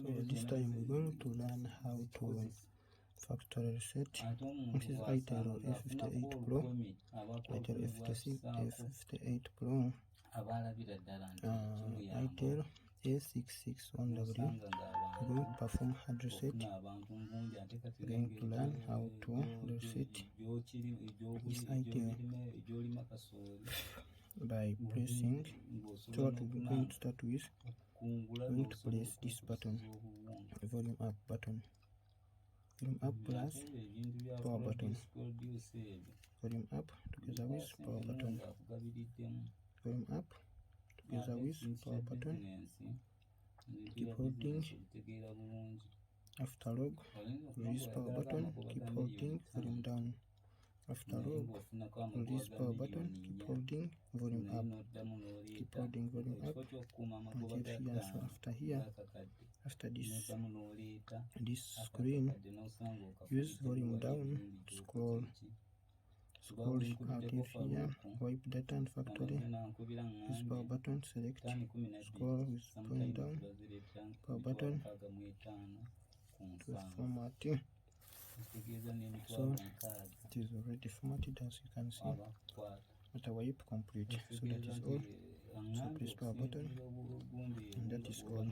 So this time we're going to learn how to factory reset. This is Itel A58 Pro, Itel A58 Pro, Itel A661W. We're going to perform hard reset. We're going to learn how to reset this Itel by pressing. So what we're going to start with, we're going to press this button, volume up button, volume up plus power button, volume up together with power button, volume up together with power button. Keep holding. After log, release power button, keep holding, volume down. After log, release power button, keep holding, volume up, keep holding, volume up until here. So after this screen, use volume down, scroll until here, wipe data and factory, use power button, select, scroll with volume down, power button to formatting. So it is already formatted, as you can see, but wipe complete. So that is all. So press power button and that is all.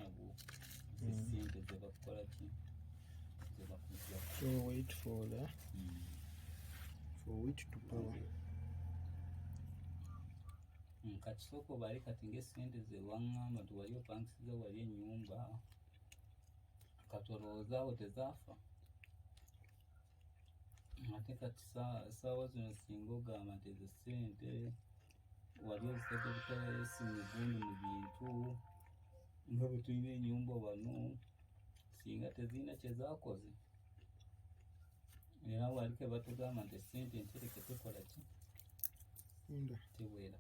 So wait for it to power. Kachisoko bali katinge sente ze wangamba nti wali opangisiza wali ennyumba katolooza awo tezafa ate kati saawa zino singa ogamba nti ezo ssente wali ozitadde butayesi mugundu mu bintu nga bwe tulina ennyumba wano singa tezirina kye zaakoze era wali ke batugamba nti ssente entereke tekola ki tewera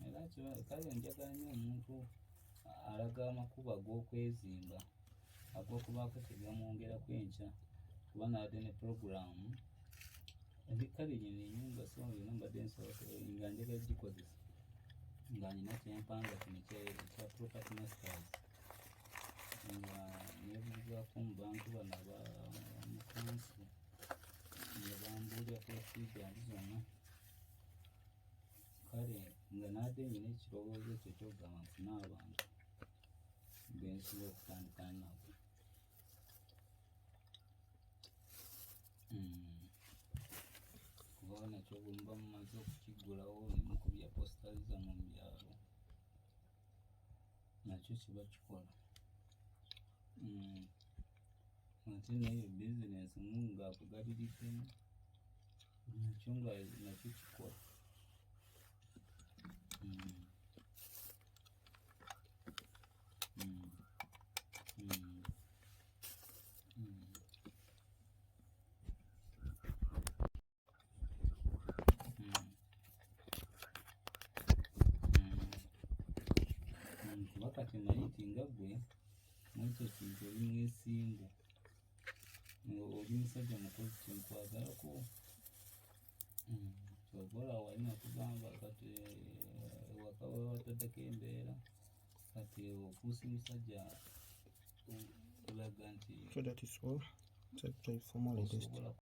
era kale njagala nnyo omuntu alaga amakubo ag'okwezimba ag'okubaako tegamwongerako enkya kuba naadde ne puroguramu ebikale nyina ennyumba so yonna mbadde nsobola nga njagala gikozesa nga nina kyempanga kino ekya property masters nga nebuuzaako mu bantu bano abamukansi nga bambuulira procedure ndi zonna kale nga naadde nyina ekirowoozo ekyo ekyokugamba nfune abantu bensobola okutandika nabo kuba nakyo bwe muba mumaze okukiggulawo ne mukubya postaliza mu byalo nakyo kiba kikola ate nayo bizinesi mu ngaakugabiriddemu nakyo kikola. Kuba kati manyi nti nga ggwe mwekyo kintu oli mwesimbu oli musajja mukozi kyenkwagalako kyobola wali nakugamba kati ewaka wataddeko embeera kati ofuuse musajja olaga nti so that is all. So try for more latest.